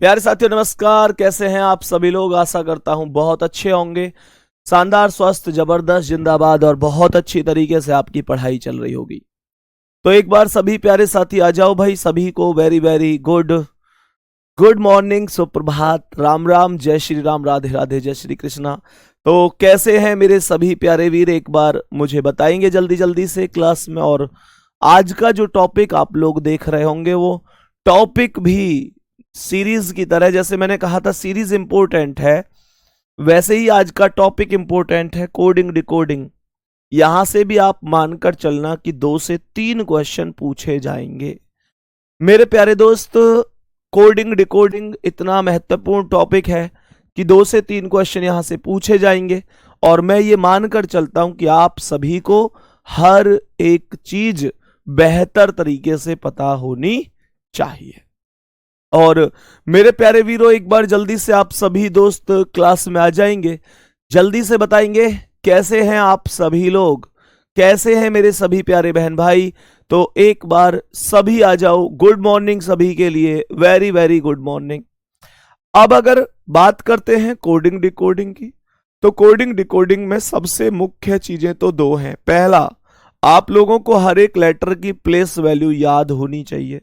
प्यारे साथियों नमस्कार। कैसे हैं आप सभी लोग? आशा करता हूं बहुत अच्छे होंगे। शानदार, स्वस्थ, जबरदस्त, जिंदाबाद और बहुत अच्छी तरीके से आपकी पढ़ाई चल रही होगी। तो एक बार सभी प्यारे साथी आ जाओ भाई। सभी को very very good good morning, सुप्रभात, राम राम, जय श्री राम, राधे राधे, जय श्री कृष्णा। तो कैसे हैं मेरे सभी प्यारे वीर? एक बार मुझे बताएंगे जल्दी जल्दी से क्लास में। और आज का जो टॉपिक आप लोग देख रहे होंगे वो टॉपिक भी सीरीज की तरह, जैसे मैंने कहा था सीरीज इंपॉर्टेंट है, वैसे ही आज का टॉपिक इंपॉर्टेंट है, कोडिंग डिकोडिंग। यहां से भी आप मानकर चलना कि 2 से 3 क्वेश्चन पूछे जाएंगे मेरे प्यारे दोस्त। कोडिंग डिकोडिंग इतना महत्वपूर्ण टॉपिक है कि 2 से 3 क्वेश्चन यहां से पूछे जाएंगे। और मैं ये मानकर चलता हूं कि आप सभी को हर एक चीज बेहतर तरीके से पता होनी चाहिए। और मेरे प्यारे वीरों, एक बार जल्दी से आप सभी दोस्त क्लास में आ जाएंगे। जल्दी से बताएंगे कैसे हैं आप सभी लोग, कैसे हैं मेरे सभी प्यारे बहन भाई। तो एक बार सभी आ जाओ। गुड मॉर्निंग सभी के लिए, वेरी वेरी गुड मॉर्निंग। अब अगर बात करते हैं कोडिंग डिकोडिंग की, तो कोडिंग डिकोडिंग में सबसे मुख्य चीजें तो 2 हैं। पहला, आप लोगों को हर एक लेटर की प्लेस वैल्यू याद होनी चाहिए,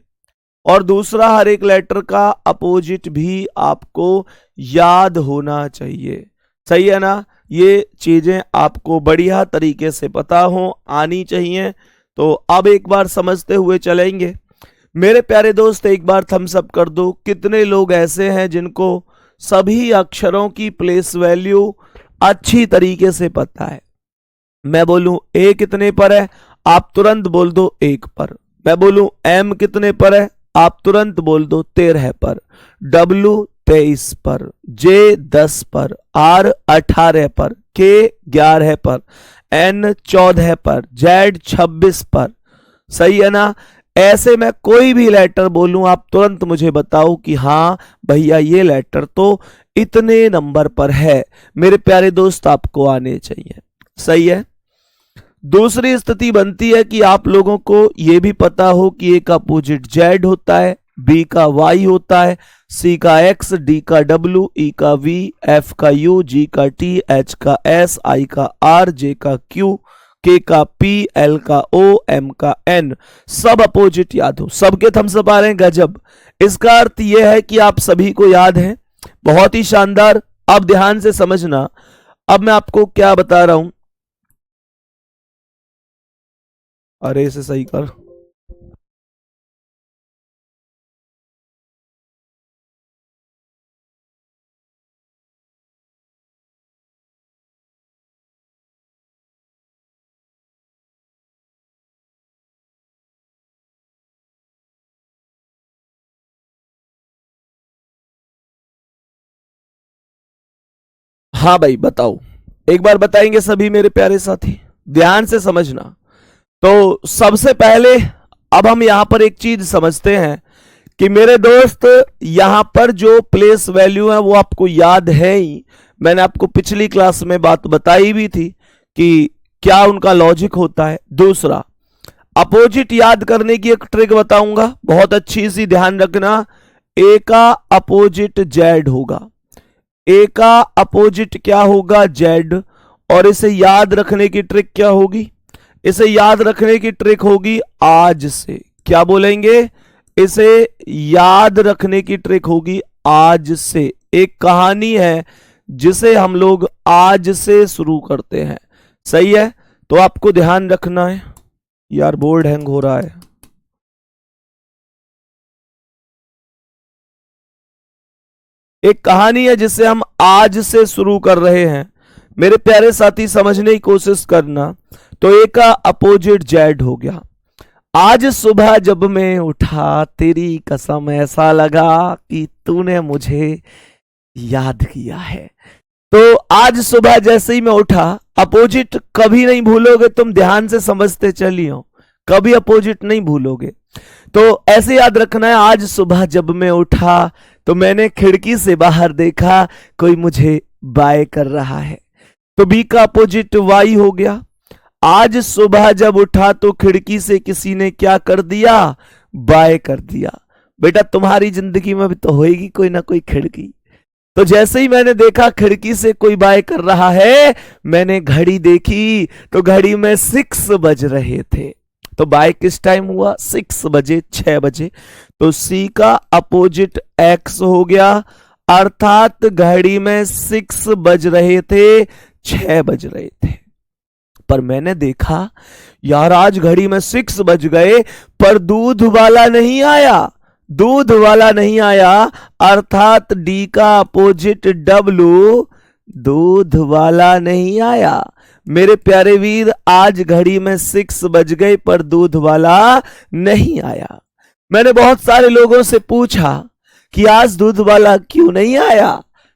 और दूसरा, हर एक लेटर का अपोजिट भी आपको याद होना चाहिए। सही है ना? ये चीजें आपको बढ़िया तरीके से पता हो, आनी चाहिए। तो अब एक बार समझते हुए चलेंगे मेरे प्यारे दोस्त। एक बार थम्स अप कर दो। कितने लोग ऐसे हैं जिनको सभी अक्षरों की प्लेस वैल्यू अच्छी तरीके से पता है? मैं बोलूं ए कितने पर है, आप तुरंत बोल दो 1 पर। मैं बोलूं एम कितने पर है, आप तुरंत बोल दो 13 पर। W 23 पर, J 10 पर, R 18 पर, K 11 पर, N 14 पर, Z 26 पर। सही है ना? ऐसे मैं कोई भी लेटर बोलूं, आप तुरंत मुझे बताओ कि हाँ भैया ये लेटर तो इतने नंबर पर है। मेरे प्यारे दोस्त आपको आने चाहिए। सही है? दूसरी स्थिति बनती है कि आप लोगों को यह भी पता हो कि ए का अपोजिट जेड होता है, बी का वाई होता है, सी का एक्स, डी का डब्ल्यू, ई का वी, एफ का यू, जी का टी, एच का एस, आई का आर, जे का क्यू, के का पी, एल का ओ, एम का एन। सब अपोजिट याद हो। सबके थम्स अप आ रहे हैं, गजब। इसका अर्थ यह है कि आप सभी को याद है। बहुत ही शानदार। अब ध्यान से समझना। अब मैं आपको क्या बता रहा हूं, अरे इसे सही कर। हाँ भाई बताओ, एक बार बताएंगे सभी मेरे प्यारे साथी? ध्यान से समझना। तो सबसे पहले अब हम यहां पर एक चीज समझते हैं कि मेरे दोस्त यहां पर जो प्लेस वैल्यू है वो आपको याद है ही। मैंने आपको पिछली क्लास में बात बताई भी थी कि क्या उनका लॉजिक होता है। दूसरा, अपोजिट याद करने की एक ट्रिक बताऊंगा, बहुत अच्छी सी ध्यान रखना। ए का अपोजिट जेड होगा। ए का अपोजिट क्या होगा? जेड। और इसे याद रखने की ट्रिक क्या होगी? इसे याद रखने की ट्रिक होगी आज से। क्या बोलेंगे? इसे याद रखने की ट्रिक होगी आज से। एक कहानी है जिसे हम लोग आज से शुरू करते हैं। सही है? तो आपको ध्यान रखना है। यार बोर्ड हैंग हो रहा है। एक कहानी है जिसे हम आज से शुरू कर रहे हैं। मेरे प्यारे साथी समझने की कोशिश करना। तो ए का अपोजिट जेड हो गया। आज सुबह जब मैं उठा, तेरी कसम ऐसा लगा कि तूने मुझे याद किया है। तो आज सुबह जैसे ही मैं उठा, अपोजिट कभी नहीं भूलोगे तुम, ध्यान से समझते चलियो, कभी अपोजिट नहीं भूलोगे। तो ऐसे याद रखना है, आज सुबह जब मैं उठा तो मैंने खिड़की से बाहर देखा, कोई मुझे बाय कर रहा है। तो बी का अपोजिट वाई हो गया। आज सुबह जब उठा तो खिड़की से किसी ने क्या कर दिया? बाय कर दिया। बेटा तुम्हारी जिंदगी में भी तो होएगी कोई ना कोई खिड़की। तो जैसे ही मैंने देखा खिड़की से कोई बाय कर रहा है, मैंने घड़ी देखी तो घड़ी में 6 बज रहे थे। तो बाय किस टाइम हुआ? 6 बजे, 6 बजे। तो सी का अपोजिट एक्स हो गया, अर्थात घड़ी में 6 बज रहे थे, 6 बज रहे थे। पर मैंने देखा यार आज घड़ी में 6 बज गए पर दूध वाला नहीं आया, दूध वाला नहीं आया, अर्थात डी का अपोजिट डब्लू, दूध वाला नहीं आया। मेरे प्यारे वीर आज घड़ी में 6 बज गए पर दूध वाला नहीं आया। मैंने बहुत सारे लोगों से पूछा कि आज दूध वाला क्यों नहीं आया,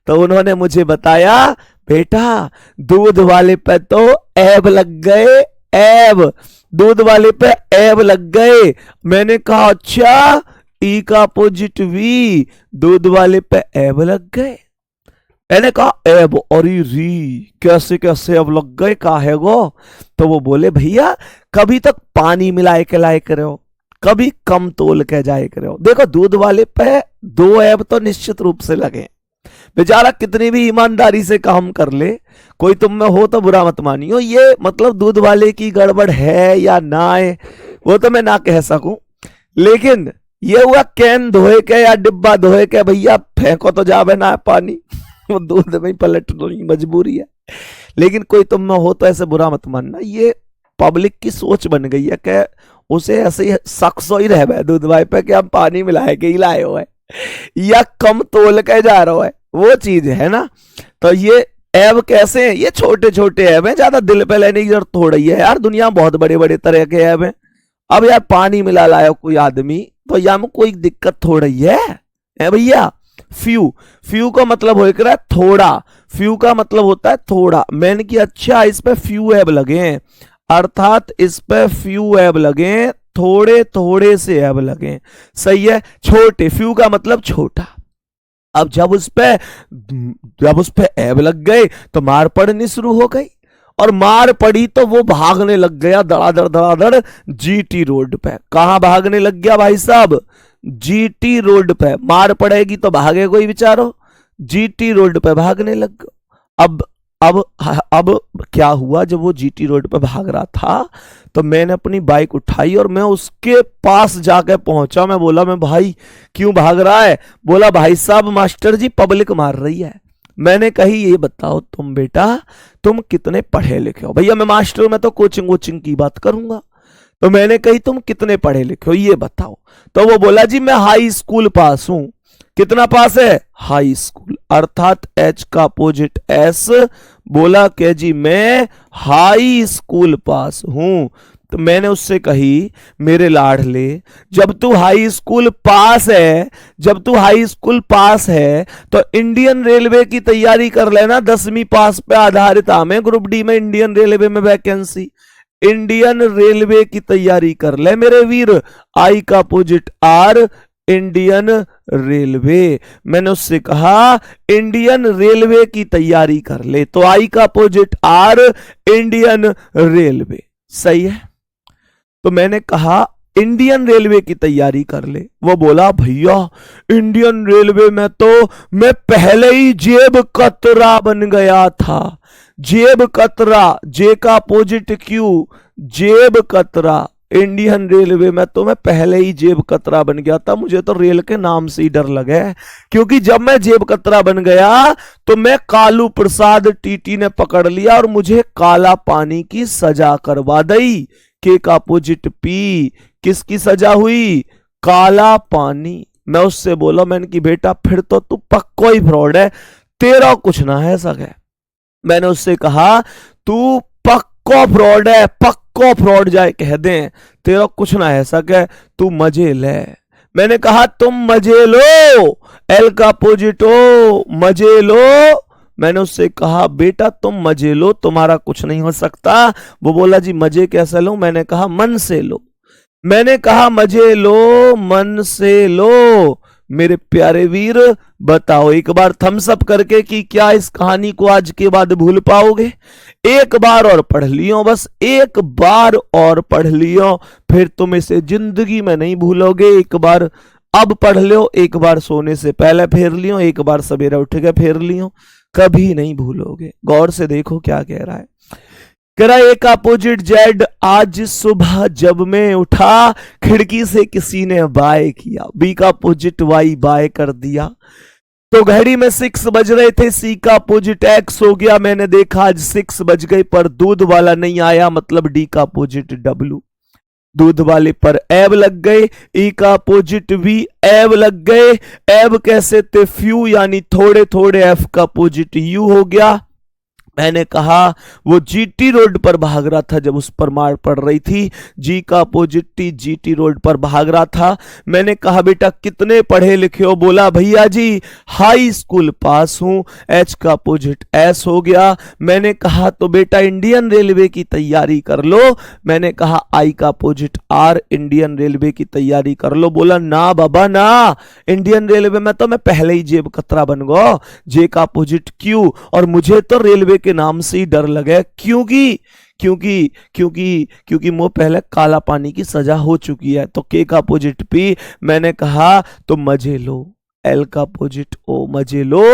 तो उन्होंने मुझे बताया बेटा दूध वाले पे तो ऐब लग गए, ऐब, दूध वाले पे ऐब लग गए। मैंने कहा अच्छा, ई का अपोजिट वी, दूध वाले पे ऐब लग गए। मैंने कहा ऐब और री कैसे कैसे अब लग गए, का है गो? तो वो बोले भैया कभी तक पानी मिलाए के लाए करे हो, कभी कम तोल के जाए करे हो। देखो दूध वाले पे 2 ऐब तो निश्चित रूप से लगे, बेचारा कितनी भी ईमानदारी से काम कर ले, कोई तुम में हो तो बुरा मत मानियो। ये मतलब दूध वाले की गड़बड़ है या ना है वो तो मैं ना कह सकूं, लेकिन ये हुआ कैन धोए के या डिब्बा धोए के, भैया फेंको तो जावे ना पानी, वो दूध में पलटने मजबूरी है। लेकिन कोई तुम में हो तो ऐसे बुरा मत मानना, ये पब्लिक की सोच बन गई है कि उसे ऐसे ही शख्स ही रह दूध वाले पे कि हम पानी मिलाए के ही लाए हो है या कम तोल के जा रहा है, वो चीज है ना। तो ये ऐब कैसे हैं? ये छोटे छोटे ऐब हैं, ज्यादा दिल पे लेने की जरूरत थोड़ी है यार, दुनिया में बहुत बड़े बड़े तरह के ऐब हैं। अब यार पानी मिला लाया कोई आदमी तो यहाँ में कोई दिक्कत थोड़ी है भैया। फ्यू, फ्यू का मतलब होकर थोड़ा, फ्यू का मतलब होता है थोड़ा। मैंने कि अच्छा इस पे फ्यू ऐब लगे हैं, अर्थात इस पे फ्यू ऐब लगे, थोड़े थोड़े से ऐब लगे, सही है। छोटे, फ्यू का मतलब छोटा। अब जब उस पे ऐब लग गए तो मार पड़नी शुरू हो गई, और मार पड़ी तो वो भागने लग गया धड़ाधड़ जीटी रोड पे। कहां भागने लग गया भाई साहब? जीटी रोड पे। मार पड़ेगी तो भागे कोई बेचारो, जीटी रोड पे भागने लग गया। अब क्या हुआ, जब वो जीटी रोड पे भाग रहा था तो मैंने अपनी बाइक उठाई और मैं उसके पास जाकर पहुंचा। मैं बोला मैं भाई क्यों भाग रहा है? बोला भाई साहब मास्टर जी पब्लिक मार रही है। मैंने कही ये बताओ तुम बेटा तुम कितने पढ़े लिखे हो? भैया मैं मास्टर, मैं तो कोचिंग की बात करूंगा। तो मैंने कही तुम कितने पढ़े लिखे हो ये बताओ। तो वो बोला जी मैं हाई स्कूल पास हूं। कितना पास है? हाई स्कूल, अर्थात एच का अपोजिट एस। बोला कि जी मैं हाई स्कूल पास हूं। तो मैंने उससे कही मेरे लाडले जब तू हाई स्कूल पास है, जब तू हाई स्कूल पास है तो इंडियन रेलवे की तैयारी कर लेना। 10वीं पास पे आधारित हमें ग्रुप डी में इंडियन रेलवे में वैकेंसी, इंडियन रेलवे की तैयारी कर ले मेरे वीर। आई का अपोजिट आर, इंडियन रेलवे। मैंने उससे कहा इंडियन रेलवे की तैयारी कर ले, तो आई का अपोजिट आर, इंडियन रेलवे, सही है। तो मैंने कहा इंडियन रेलवे की तैयारी कर ले। वो बोला भैया इंडियन रेलवे में तो मैं पहले ही जेब कतरा बन गया था। जेब कतरा, जे का अपोजिट क्यू, जेब कतरा। इंडियन रेलवे में तो मैं पहले ही जेब कतरा बन गया था। मुझे तो रेल के नाम से ही डर लगे, क्योंकि जब मैं जेब कतरा बन गया तो मैं कालू प्रसाद टीटी ने पकड़ लिया और मुझे काला पानी की सजा करवा दी। के का अपोजिट पी, किसकी सजा हुई? काला पानी। मैं उससे बोला मैंने कि बेटा फिर तो तू पक्का ही फ्रॉड है, तेरा कुछ ना है सके। मैंने उससे कहा तू पक्का फ्रॉड है, पक्का फ्रॉड जाए कह दे, तेरा कुछ ना है सके, तू मजे ले। मैंने कहा तुम मजे लो, एल का अपोजिट ओ, मजे लो। मैंने उससे कहा बेटा तुम मजे लो, तुम्हारा कुछ नहीं हो सकता। वो बोला जी मजे कैसे लो? मैंने कहा मन से लो। मैंने कहा मजे लो, मन से लो। मेरे प्यारे वीर बताओ एक बार थम्स अप करके कि क्या इस कहानी को आज के बाद भूल पाओगे? एक बार और पढ़ लियो, बस एक बार और पढ़ लियो, फिर तुम इसे जिंदगी में नहीं भूलोगे। एक बार अब पढ़ लो, एक बार सोने से पहले फेर लियो, एक बार सवेरे उठ के फेर लियो, कभी नहीं भूलोगे। गौर से देखो क्या कह रहा है। कह रहा है एक अपोजिट जेड, आज सुबह जब मैं उठा खिड़की से किसी ने बाय किया। बी का अपोजिट वाई बाय कर दिया, तो घड़ी में 6 बज रहे थे। सी का अपोजिट एक्स हो गया, मैंने देखा आज 6 बज गए पर दूध वाला नहीं आया, मतलब डी का अपोजिट डब्ल्यू, दूध वाले पर एब लग गए। ई का अपोजिट वी, एब लग गए। एब कैसे थे? फ्यू, यानी थोड़े थोड़े। एफ का अपोजिट यू हो गया। मैंने कहा वो जीटी रोड पर भाग रहा था जब उस पर मार पड़ रही थी। जी का अपोजिट टी, जीटी रोड पर भाग रहा था। मैंने कहा बेटा कितने पढ़े लिखे हो? बोला भैया जी हाई स्कूल पास हूं। एच का अपोजिट एस हो गया। मैंने कहा तो बेटा इंडियन रेलवे की तैयारी कर लो। मैंने कहा आई का अपोजिट आर, इंडियन रेलवे की तैयारी कर लो। बोला ना बाबा ना, इंडियन रेलवे में तो मैं पहले ही जेब कतरा बन गया। जे का अपोजिट क्यू, और मुझे तो रेलवे के नाम से ही डर लगे, क्योंकि क्योंकि क्योंकि क्योंकि मुझे पहले काला पानी की सजा हो चुकी है। तो के का अपोजिट पी, मैंने कहा तो मजे लो। एल का अपोजिट ओ, मजे लो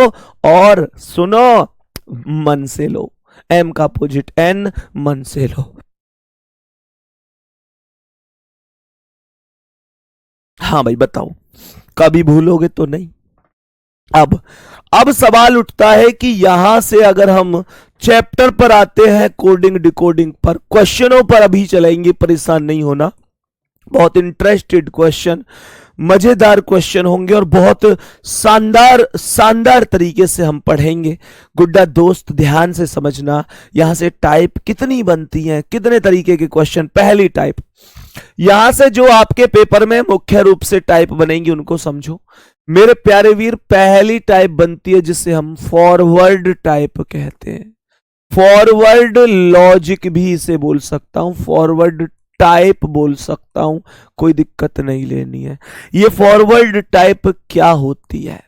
और सुनो मन से लो। एम का अपोजिट एन, मन से लो। हाँ भाई बताओ, कभी भूलोगे तो नहीं। अब सवाल उठता है कि यहां से अगर हम चैप्टर पर आते हैं, कोडिंग डिकोडिंग पर, क्वेश्चनों पर अभी चलेंगे, परेशान नहीं होना। बहुत इंटरेस्टेड क्वेश्चन, मजेदार क्वेश्चन होंगे और बहुत शानदार तरीके से हम पढ़ेंगे। गुड्डा दोस्त ध्यान से समझना, यहां से टाइप कितनी बनती हैं, कितने तरीके के क्वेश्चन। पहली टाइप, यहां से जो आपके पेपर में मुख्य रूप से टाइप बनेंगी उनको समझो मेरे प्यारे वीर। पहली टाइप बनती है जिसे हम फॉरवर्ड टाइप कहते हैं। फॉरवर्ड लॉजिक भी इसे बोल सकता हूं, फॉरवर्ड टाइप बोल सकता हूं, कोई दिक्कत नहीं लेनी है। ये फॉरवर्ड टाइप क्या होती है?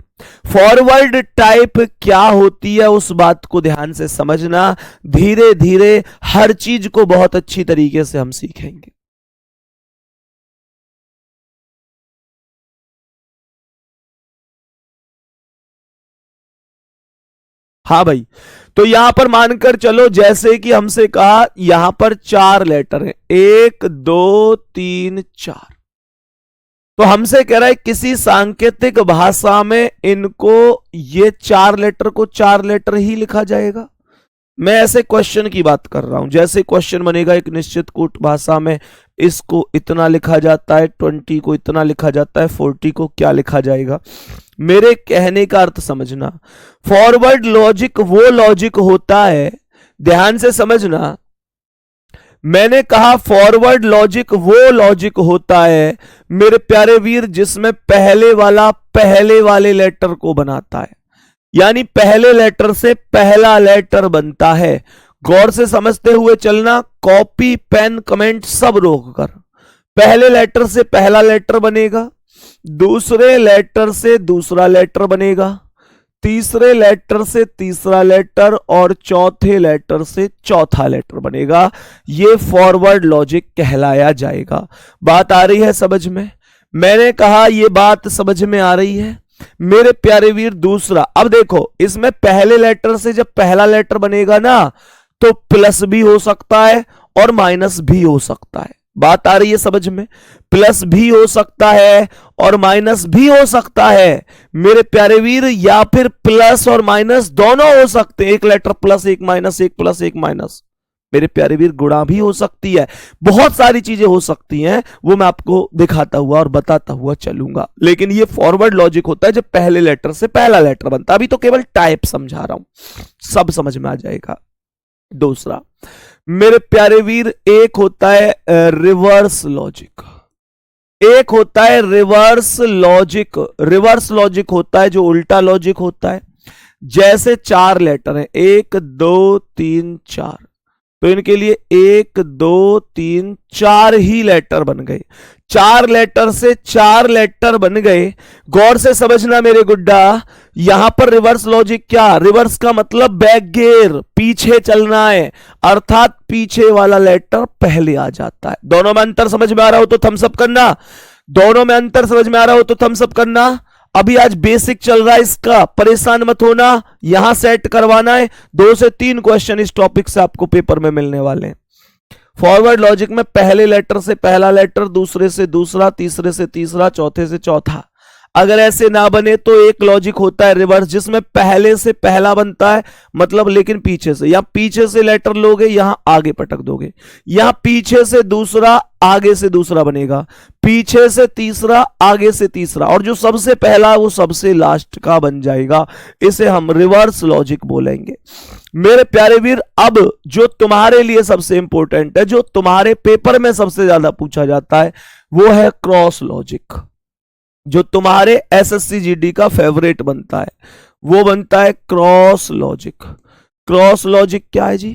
फॉरवर्ड टाइप क्या होती है उस बात को ध्यान से समझना। धीरे धीरे हर चीज को बहुत अच्छी तरीके से हम सीखेंगे। हाँ भाई, तो यहां पर मानकर चलो जैसे कि हमसे कहा यहां पर 4 लेटर हैं, 1 2 3 4। तो हमसे कह रहा है किसी सांकेतिक भाषा में इनको, ये 4 लेटर को 4 लेटर ही लिखा जाएगा। मैं ऐसे क्वेश्चन की बात कर रहा हूं, जैसे क्वेश्चन बनेगा एक निश्चित कूट भाषा में, इसको इतना लिखा जाता है, 20 को इतना लिखा जाता है, 40 को क्या लिखा जाएगा। मेरे कहने का अर्थ समझना। फॉरवर्ड लॉजिक वो लॉजिक होता है, ध्यान से समझना, मैंने कहा फॉरवर्ड लॉजिक वो लॉजिक होता है मेरे प्यारे वीर जिसमें पहले वाला पहले वाले लेटर को बनाता है, यानी पहले लेटर से पहला लेटर बनता है। गौर से समझते हुए चलना, कॉपी पेन कमेंट सब रोक कर। पहले लेटर से पहला लेटर बनेगा, दूसरे लेटर से दूसरा लेटर बनेगा, तीसरे लेटर से तीसरा लेटर और चौथे लेटर से चौथा लेटर बनेगा। ये फॉरवर्ड लॉजिक कहलाया जाएगा। बात आ रही है समझ में? मैंने कहा ये बात समझ में आ रही है मेरे प्यारे वीर। दूसरा, अब देखो इसमें पहले लेटर से जब पहला लेटर बनेगा ना तो प्लस भी हो सकता है और माइनस भी हो सकता है। बात आ रही है समझ में? प्लस भी हो सकता है और माइनस भी हो सकता है मेरे प्यारे वीर, या फिर प्लस और माइनस दोनों हो सकते हैं। एक लेटर प्लस एक माइनस, एक प्लस एक माइनस मेरे प्यारे वीर, गुणा भी हो सकती है। बहुत सारी चीजें हो सकती हैं, वो मैं आपको दिखाता हुआ और बताता हुआ चलूंगा। लेकिन ये फॉरवर्ड लॉजिक होता है जब पहले लेटर से पहला लेटर बनता है। अभी तो केवल टाइप समझा रहा हूं, सब समझ में आ जाएगा। दूसरा मेरे प्यारे वीर, एक होता है रिवर्स लॉजिक, एक होता है रिवर्स लॉजिक। रिवर्स लॉजिक होता है जो उल्टा लॉजिक होता है। जैसे 4 लेटर हैं, 1 2 3 4, तो इनके लिए 1 2 3 4 ही लेटर बन गए। 4 लेटर से 4 लेटर बन गए। गौर से समझना मेरे गुड्डा, यहां पर रिवर्स लॉजिक क्या? रिवर्स का मतलब बैक गियर, पीछे चलना है, अर्थात पीछे वाला लेटर पहले आ जाता है। दोनों में अंतर समझ में आ रहा हो तो थम्स अप करना। दोनों में अंतर समझ में आ रहा हो तो थम्स अप करना। अभी आज बेसिक चल रहा है इसका, परेशान मत होना, यहां सेट करवाना है। 2 से 3 क्वेश्चन इस टॉपिक से आपको पेपर में मिलने वाले हैं। फॉरवर्ड लॉजिक में पहले लेटर से पहला लेटर, दूसरे से दूसरा, तीसरे से तीसरा, चौथे से चौथा। अगर ऐसे ना बने तो एक लॉजिक होता है रिवर्स, जिसमें पहले से पहला बनता है, मतलब लेकिन पीछे से, या पीछे से लेटर लोगे यहां आगे पटक दोगे, यहां पीछे से दूसरा आगे से दूसरा बनेगा, पीछे से तीसरा आगे से तीसरा, और जो सबसे पहला वो सबसे लास्ट का बन जाएगा। इसे हम रिवर्स लॉजिक बोलेंगे। मेरे प्यारे वीर, अब जो तुम्हारे लिए सबसे इंपॉर्टेंट है, जो तुम्हारे पेपर में सबसे ज्यादा पूछा जाता है, वो है क्रॉस लॉजिक। जो तुम्हारे एसएससी जीडी का फेवरेट बनता है वो बनता है क्रॉस लॉजिक। क्रॉस लॉजिक क्या है जी?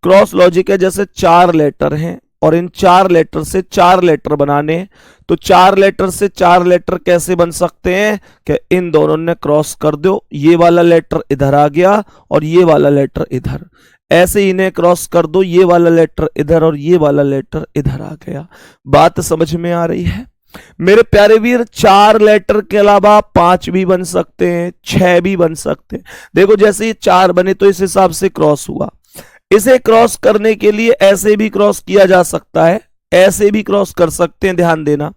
क्रॉस लॉजिक है जैसे 4 लेटर हैं और इन 4 लेटर से 4 लेटर बनाने, तो 4 लेटर से 4 लेटर कैसे बन सकते हैं कि इन दोनों ने क्रॉस कर दो, ये वाला लेटर इधर आ गया और ये वाला लेटर इधर, ऐसे इन्हें क्रॉस कर दो, ये वाला लेटर इधर और ये वाला लेटर इधर आ गया। बात समझ में आ रही है मेरे प्यारे वीर? 4 लेटर के अलावा 5 भी बन सकते हैं, 6 भी बन सकते हैं। देखो जैसे ये 4 बने तो इस हिसाब से क्रॉस हुआ। इसे क्रॉस करने के लिए ऐसे भी क्रॉस किया जा सकता है, ऐसे भी क्रॉस कर सकते हैं। ध्यान देना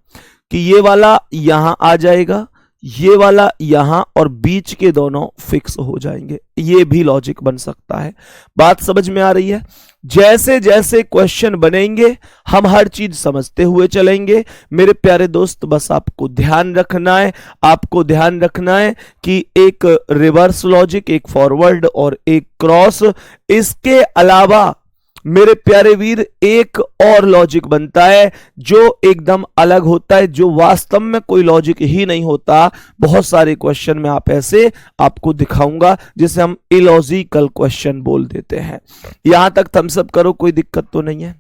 कि ये वाला यहां आ जाएगा, ये वाला यहां, और बीच के दोनों फिक्स हो जाएंगे। ये भी लॉजिक बन सकता है। बात समझ में आ रही है? जैसे जैसे क्वेश्चन बनेंगे हम हर चीज समझते हुए चलेंगे मेरे प्यारे दोस्त। बस आपको ध्यान रखना है, आपको ध्यान रखना है कि एक रिवर्स लॉजिक, एक फॉरवर्ड और एक क्रॉस, इसके अलावा मेरे प्यारे वीर एक और लॉजिक बनता है जो एकदम अलग होता है, जो वास्तव में कोई लॉजिक ही नहीं होता। बहुत सारे क्वेश्चन में आप ऐसे आपको दिखाऊंगा जिसे हम इलॉजिकल क्वेश्चन बोल देते हैं। यहां तक थम्स अप करो, कोई दिक्कत तो नहीं है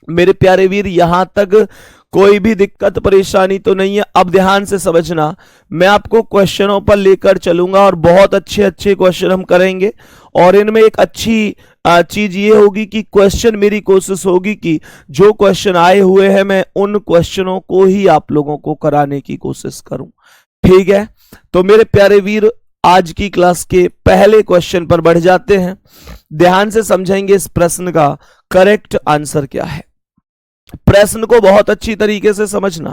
मेरे प्यारे वीर? यहां तक कोई भी दिक्कत परेशानी तो नहीं है? अब ध्यान से समझना, मैं आपको क्वेश्चनों पर लेकर चलूंगा और बहुत अच्छे अच्छे क्वेश्चन हम करेंगे। और इनमें एक अच्छी चीज ये होगी कि क्वेश्चन, मेरी कोशिश होगी कि जो क्वेश्चन आए हुए हैं मैं उन क्वेश्चनों को ही आप लोगों को कराने की कोशिश करूं। ठीक है, तो मेरे प्यारे वीर आज की क्लास के पहले क्वेश्चन पर बढ़ जाते हैं। ध्यान से समझेंगे इस प्रश्न का करेक्ट आंसर क्या है। प्रश्न को बहुत अच्छी तरीके से समझना,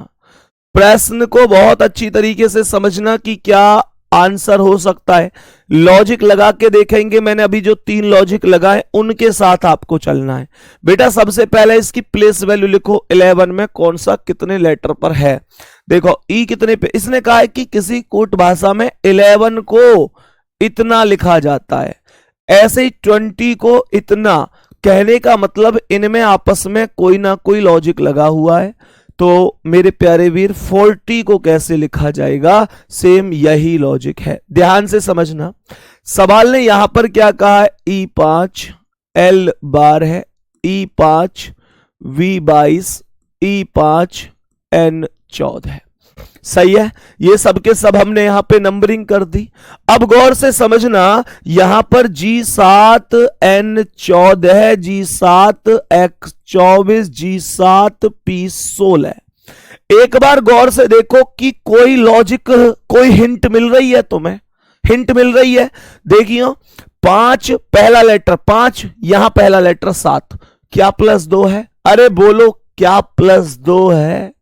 प्रश्न को बहुत अच्छी तरीके से समझना कि क्या आंसर हो सकता है। लॉजिक लगा के देखेंगे। मैंने अभी जो 3 लॉजिक लगाए उनके साथ आपको चलना है। बेटा सबसे पहले इसकी प्लेस वैल्यू लिखो, 11 में कौन सा कितने लेटर पर है। देखो ई कितने पे, इसने कहा है कि किसी कूट भाषा में 11 को इतना लिखा जाता है, ऐसे ही 20 को इतना। कहने का मतलब इनमें आपस में कोई ना कोई लॉजिक लगा हुआ है। तो मेरे प्यारे वीर 40 को कैसे लिखा जाएगा, सेम यही लॉजिक है। ध्यान से समझना, सवाल ने यहां पर क्या कहा है, E5 L बार है, E5 V22 E5 N14 है। सही है, ये सब के सब हमने यहां पे नंबरिंग कर दी। अब गौर से समझना, यहां पर G7 N14 है, G7 X24, G7 P16। एक बार गौर से देखो कि कोई लॉजिक, कोई हिंट मिल रही है तुम्हें, हिंट मिल रही है। देखियो 5 पहला लेटर 5, यहां पहला लेटर 7, क्या +2 है? अरे बोलो क्या +2 है?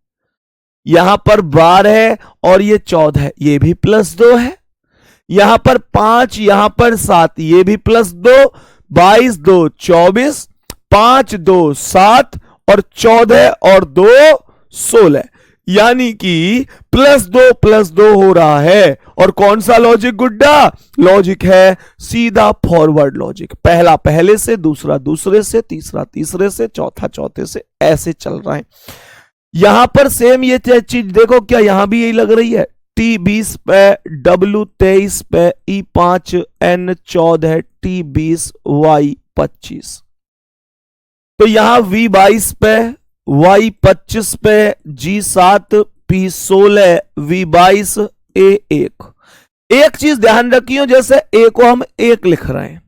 यहां पर 12 है और ये 14 है, ये भी +2 है। यहां पर 5, यहां पर 7, ये भी +2, 22 2 24, 5 2 7 और 14 और 2 16, यानी कि +2 हो रहा है। और कौन सा लॉजिक गुड्डा? लॉजिक है सीधा फॉरवर्ड लॉजिक। पहला पहले से, दूसरा दूसरे से, तीसरा तीसरे से, चौथा चौथे से, ऐसे चल रहा है। यहां पर सेम ये चीज देखो, क्या यहां भी यही लग रही है? T20 पे, W23 पे, E5 N14 T20 Y25। तो यहां V22 पे, Y25 पे, G7 P16 V22 A1। एक चीज ध्यान रखियो, जैसे A को हम 1 लिख रहे हैं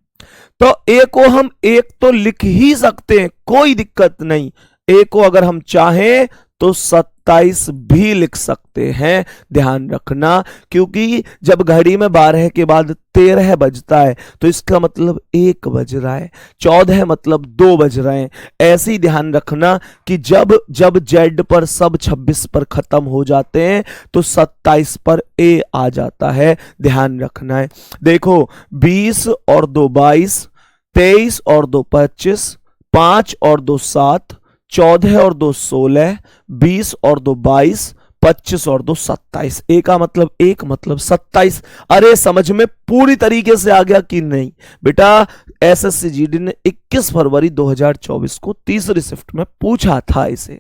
तो A को हम 1 तो लिख ही सकते हैं, कोई दिक्कत नहीं। A को अगर हम चाहें तो 70 27 भी लिख सकते हैं, ध्यान रखना, क्योंकि जब घड़ी में 12 के बाद 13 बजता है तो इसका मतलब 1 बज रहा है, 14 मतलब 2 बज रहे हैं। ऐसे ही ध्यान रखना कि जब जब जेड पर सब 26 पर खत्म हो जाते हैं तो 27 पर ए आ जाता है, ध्यान रखना है। देखो 20 और 2 22, 23 और 2 25, 5 और 2 7, 14 और 2 16, 20 और 2 22, 25 और 2 27। ए का मतलब 1 मतलब 27। अरे समझ में पूरी तरीके से आ गया कि नहीं बेटा? एसएससी जीडी ने 21 फरवरी 2024 को तीसरी शिफ्ट में पूछा था इसे।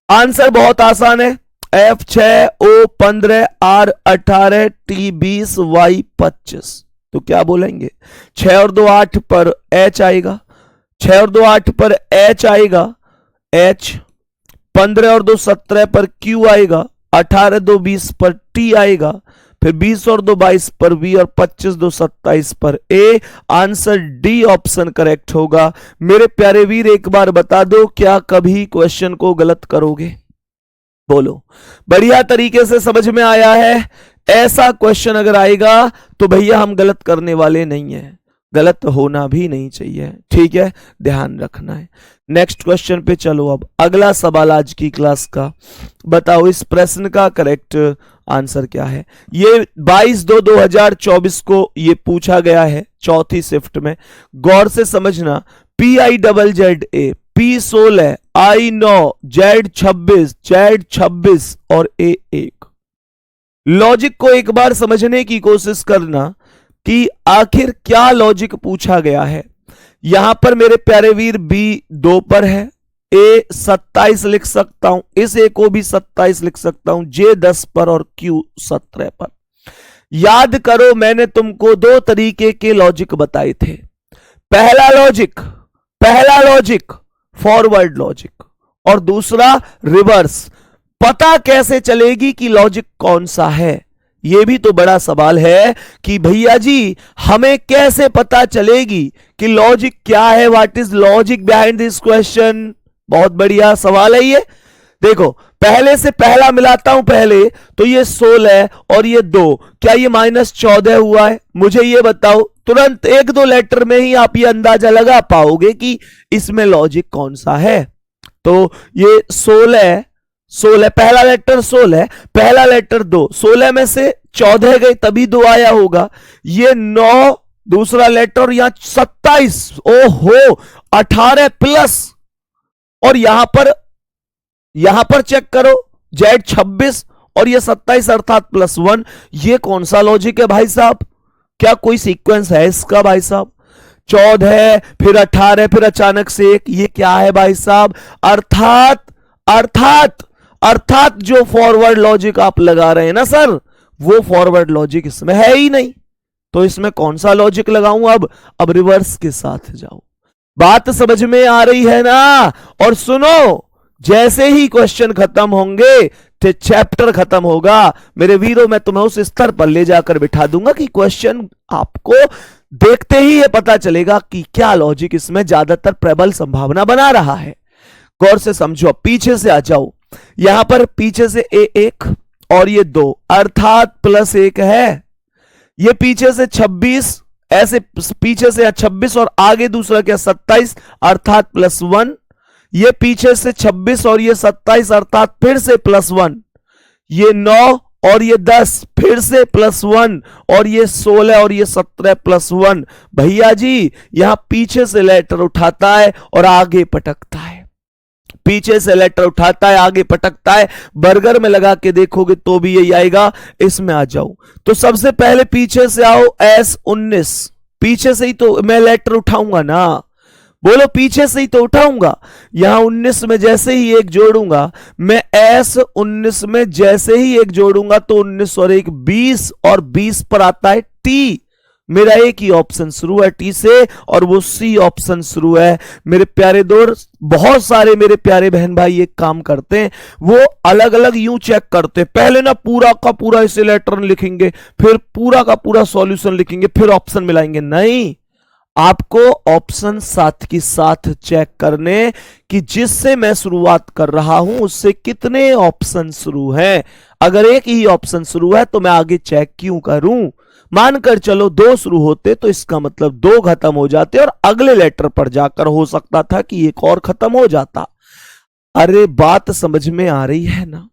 आंसर बहुत आसान है, F6 O 15 R 18 T 20 Y 25। तो क्या बोलेंगे? 6 और 2 8 पर H आएगा, 6 और 2 8 पर H आएगा, H 15 और 2 17 पर Q आएगा, 18 2 20 पर T आएगा, फिर 20 और 2 22 पर V और 25 2 27 पर A। Answer D option correct होगा। मेरे प्यारे वीर एक बार बता दो, क्या कभी क्वेश्चन को गलत करोगे? बोलो। बढ़िया तरीके से समझ में आया है? ऐसा क्वेश्चन अगर आएगा तो भैया हम गलत करने वाले नहीं हैं, गलत होना भी नहीं चाहिए, ठीक है, ध्यान रखना है। नेक्स्ट क्वेश्चन पे चलो। अब अगला सवाल आज की क्लास का, बताओ इस प्रश्न का करेक्ट आंसर क्या है। ये 22/2/2024 को ये पूछा गया है चौथी शिफ्ट में। गौर से समझना, PIZZA, P 16, I 9, Z 26, Z 26 और A 1। लॉजिक को एक बार समझने की कोशिश करना कि आखिर क्या लॉजिक पूछा गया है। यहां पर मेरे प्यारे वीर B 2 पर है, A 27 लिख सकता हूं, इस A को भी 27 लिख सकता हूं, J 10 पर और Q 17 पर। याद करो मैंने तुमको 2 तरीके के लॉजिक बताए थे। पहला लॉजिक फॉरवर्ड लॉजिक और दूसरा रिवर्स। पता कैसे चलेगी कि लॉजिक कौन सा है? यह भी तो बड़ा सवाल है कि भैया जी हमें कैसे पता चलेगी कि लॉजिक क्या है। What is logic behind this question? बहुत बढ़िया सवाल है ये। देखो पहले से पहला मिलाता हूं, पहले तो ये 16 और ये 2, क्या ये -14 हुआ है? मुझे ये बताओ, तुरंत 1-2 लेटर में ही आप ये अंदाजा लगा पाओगे कि इसमें लॉजिक कौन सा है। तो ये 16 पहला लेटर 16, पहला लेटर 2, 16 में से 14 गए तभी 2 आया होगा। ये 9 दूसरा लेटर और यहां 27, ओहो 18 प्लस, और यहां पर चेक करो Z 26 और ये 27 अर्थात +1। ये कौन सा लॉजिक है भाई साहब? क्या कोई सीक्वेंस है इसका भाई साहब? 14 फिर 18 फिर अचानक से 1, ये क्या है भाई साहब? अर्थात जो फॉरवर्ड लॉजिक आप लगा रहे हैं ना सर, वो फॉरवर्ड लॉजिक इसमें है ही नहीं। तो इसमें कौन सा लॉजिक लगाऊं? अब रिवर्स के साथ जाओ। बात समझ में आ रही है ना? और सुनो, जैसे ही क्वेश्चन खत्म होंगे, चैप्टर खत्म होगा, मेरे वीरों मैं तुम्हें उस स्तर पर ले जाकर बिठा दूंगा कि क्वेश्चन आपको देखते ही ये पता चलेगा कि क्या लॉजिक इसमें ज्यादातर प्रबल संभावना बना रहा है। गौर से समझो, पीछे से आ जाओ। यहां पर पीछे से A1 और ये 2 अर्थात +1 है। ये पीछे से 26, ऐसे पीछे से 26 और आगे दूसरा क्या 27 अर्थात +1। ये पीछे से 26 और ये 27 अर्थात फिर से +1। ये 9 और ये 10 फिर से +1 और ये 16 और ये 17 +1। भैया जी यहां पीछे से लेटर उठाता है और आगे पटकता है, पीछे से लेटर उठाता है आगे पटकता है। बर्गर में लगा के देखोगे तो भी यही आएगा। इसमें आ जाओ तो सबसे पहले पीछे से आओ, S19, पीछे से ही तो मैं लेटर उठाऊंगा ना, बोलो पीछे से ही तो उठाऊंगा। यहां 19 में जैसे ही 1 जोड़ूंगा, मैं S19 में जैसे ही 1 जोड़ूंगा तो 19 और 1 20 और 20 पर आता है T। मेरा एक ही ऑप्शन शुरू है T से और वो C ऑप्शन शुरू है। मेरे प्यारे दोस्त, बहुत सारे मेरे प्यारे बहन भाई एक काम करते हैं, वो अलग अलग यूं चेक करते हैं, पहले ना पूरा का पूरा इसे लेटर लिखेंगे, फिर पूरा का पूरा सॉल्यूशन लिखेंगे, फिर ऑप्शन मिलाएंगे। नहीं, आपको ऑप्शन साथ के साथ चेक करने कि जिससे मैं शुरुआत कर रहा हूं उससे कितने ऑप्शन शुरू हैं। अगर एक ही ऑप्शन शुरू है तो मैं आगे चेक क्यों करूं। मानकर चलो 2 शुरू होते तो इसका मतलब 2 खत्म हो जाते और अगले लेटर पर जाकर हो सकता था कि एक और खत्म हो जाता। अरे बात समझ में आ रही है ना।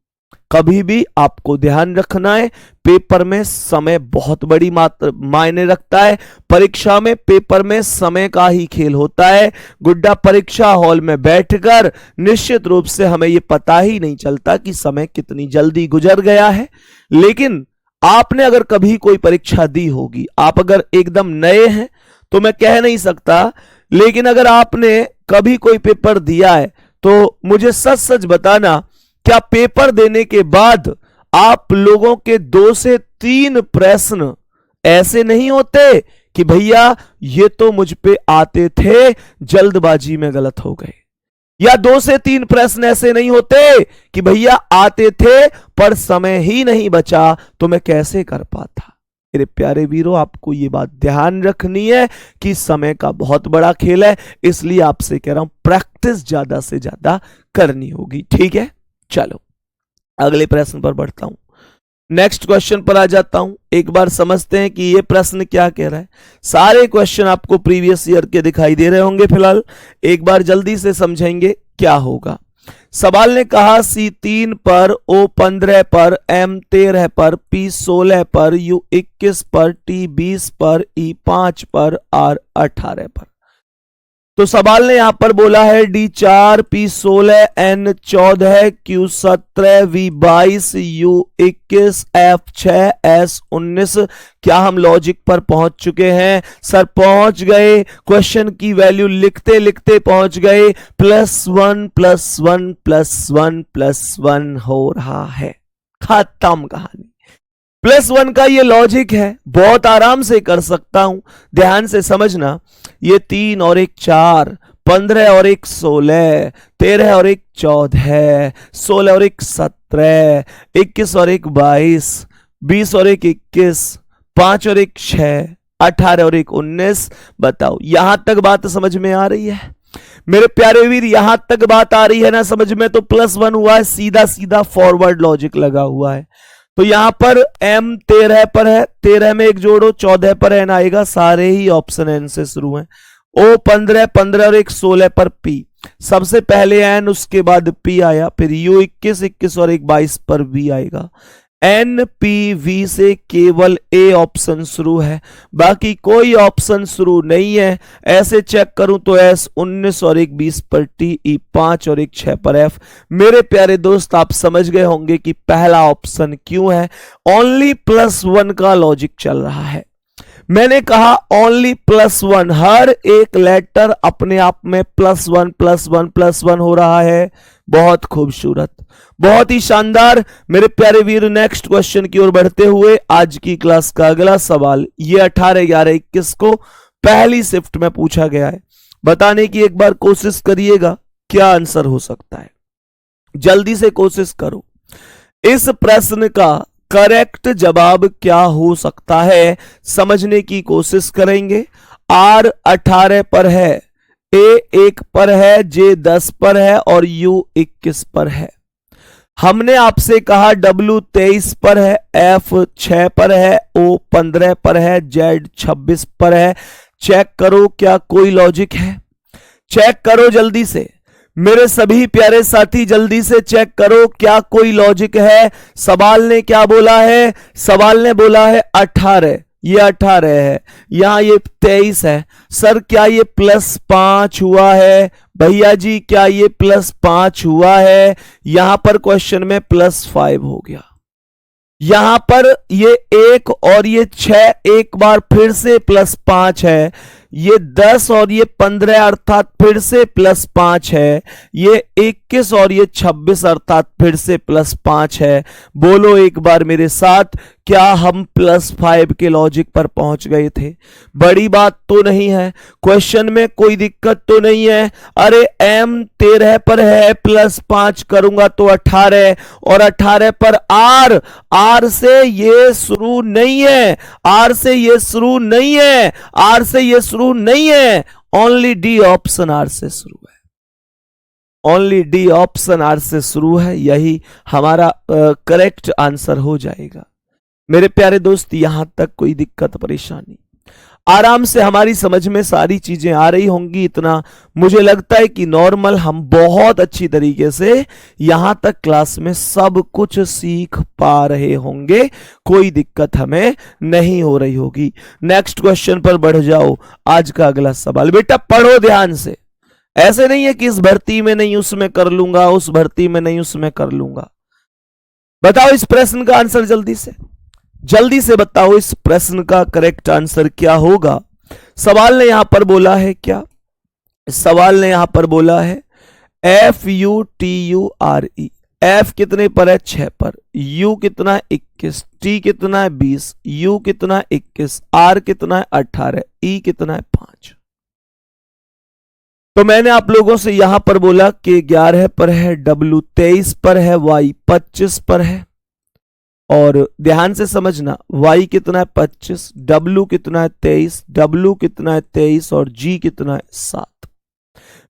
कभी भी आपको ध्यान रखना है, पेपर में समय बहुत बड़ी मायने रखता है। परीक्षा में पेपर में समय का ही खेल होता है। गुड्डा, परीक्षा हॉल में बैठकर निश्चित रूप से हमें यह पता ही नहीं चलता कि समय कितनी जल्दी गुजर गया है। लेकिन आपने अगर कभी कोई परीक्षा दी होगी, आप अगर एकदम नए हैं तो मैं कह नहीं सकता, लेकिन अगर आपने कभी कोई पेपर दिया है तो मुझे सच सच बताना, क्या पेपर देने के बाद आप लोगों के 2 से 3 प्रश्न ऐसे नहीं होते कि भैया ये तो मुझ पे आते थे, जल्दबाजी में गलत हो गए? या 2 से 3 प्रश्न ऐसे नहीं होते कि भैया आते थे पर समय ही नहीं बचा तो मैं कैसे कर पाता? मेरे प्यारे वीरों, आपको ये बात ध्यान रखनी है कि समय का बहुत बड़ा खेल है, इसलिए आपसे कह रहा हूं प्रैक्टिस ज्यादा से ज्यादा करनी होगी। ठीक है, चलो अगले प्रश्न पर बढ़ता हूं। नेक्स्ट क्वेश्चन पर आ जाता हूं। एक बार समझते हैं कि यह प्रश्न क्या कह रहा है। सारे क्वेश्चन आपको प्रीवियस ईयर के दिखाई दे रहे होंगे फिलहाल, एक बार जल्दी से समझेंगे क्या होगा। सवाल ने कहा C3 पर, O15 पर, M13 पर, P16 पर, U21 पर, T20 पर, E5 पर, R18 पर। तो सवाल ने यहां पर बोला है D4, P16, N14, Q17, V22, U21, F6, S19। क्या हम लॉजिक पर पहुंच चुके हैं? सर पहुंच गए। क्वेश्चन की वैल्यू लिखते लिखते पहुंच गए। +1 +1 +1 +1 हो रहा है। खत्म कहानी। +1 का ये लॉजिक है, बहुत आराम से कर सकता हूं। ध्यान से समझना, ये 3 और 1 4, 15 और 1 16, 13 और 1 14, 16 और 1 17, 21 और 1 22, 20 और 1 21, 5 और 1 6, 18 और 1 19। बताओ, यहां तक बात समझ में आ रही है मेरे प्यारे वीर? यहां तक बात आ रही है ना समझ में? तो +1 हुआ है, सीधा सीधा फॉरवर्ड लॉजिक लगा हुआ है। तो यहां पर M 13 पर है, 13 में 1 जोड़ो, 14 पर N आएगा। सारे ही ऑप्शन N से शुरू हैं। O 15, 15 और 1 16 पर P। सबसे पहले N, उसके बाद P आया, फिर U 21, 21 और 1 22 पर V आएगा। N P V से केवल A ऑप्शन शुरू है, बाकी कोई ऑप्शन शुरू नहीं है। ऐसे चेक करूं तो S 19 और 1 20 पर T, E 5 और 1 6 पर F। मेरे प्यारे दोस्त, आप समझ गए होंगे कि पहला ऑप्शन क्यों है। ओनली +1 का लॉजिक चल रहा है। मैंने कहा ओनली +1, हर एक लेटर अपने आप में +1 +1 +1 हो रहा है। बहुत खूबसूरत, बहुत ही शानदार। मेरे प्यारे वीर, नेक्स्ट क्वेश्चन की ओर बढ़ते हुए आज की क्लास का अगला सवाल, ये 18 11 21 को पहली शिफ्ट में पूछा गया है। बताने की एक बार कोशिश करिएगा क्या आंसर हो सकता है। जल्दी से कोशिश करो। इस प्रश्न का करेक्ट जवाब क्या हो सकता है, समझने की कोशिश करेंगे। R 18 पर है, A 1 पर है, J 10 पर है और U 21 पर है। हमने आपसे कहा W 23 पर है, F 6 पर है, O 15 पर है, Z 26 पर है। चेक करो क्या कोई लॉजिक है? चेक करो जल्दी से मेरे सभी प्यारे साथी, जल्दी से चेक करो क्या कोई लॉजिक है। सवाल ने क्या बोला है? सवाल ने बोला है 18, ये 18 है, यहां ये 23 है। सर क्या ये +5 हुआ है? भैया जी क्या ये +5 हुआ है? यहां पर क्वेश्चन में +5 हो गया। यहां पर ये 1 और ये 6 एक बार फिर से +5 है। ये 10 और ये 15 अर्थात फिर से +5 है। ये 21 और ये 26 अर्थात फिर से +5 है। बोलो एक बार मेरे साथ, क्या हम +5 के लॉजिक पर पहुंच गए थे? बड़ी बात तो नहीं है, क्वेश्चन में कोई दिक्कत तो नहीं है। अरे M 13 पर है, +5 करूंगा तो 18 और 18 पर R से ये शुरू नहीं है, R से ये शुरू नहीं है, R से ये शुरू शुरू नहीं है, ओनली डी ऑप्शन आर से शुरू है, ओनली डी ऑप्शन आर से शुरू है। यही हमारा करेक्ट आंसर हो जाएगा। मेरे प्यारे दोस्त, यहां तक कोई दिक्कत परेशानी, आराम से हमारी समझ में सारी चीजें आ रही होंगी। इतना मुझे लगता है कि नॉर्मल हम बहुत अच्छी तरीके से यहां तक क्लास में सब कुछ सीख पा रहे होंगे, कोई दिक्कत हमें नहीं हो रही होगी। नेक्स्ट क्वेश्चन पर बढ़ जाओ। आज का अगला सवाल, बेटा पढ़ो ध्यान से, ऐसे नहीं है कि इस भर्ती में नहीं उसमें कर लूंगा, उस भर्ती में नहीं उसमें कर लूंगा। बताओ इस प्रश्न का आंसर जल्दी से, जल्दी से बताओ इस प्रश्न का करेक्ट आंसर क्या होगा। सवाल ने यहां पर बोला है क्या, सवाल ने यहां पर बोला है FUTURE, F कितने पर है 6 पर, U कितना है 21, T कितना है 20, U कितना है 21, R कितना है 18, E कितना है 5। तो मैंने आप लोगों से यहां पर बोला कि 11 पर है, W 23 पर है, Y 25 पर है। और ध्यान से समझना, y कितना है 25, w कितना है 23, w कितना है 23 और g कितना है 7।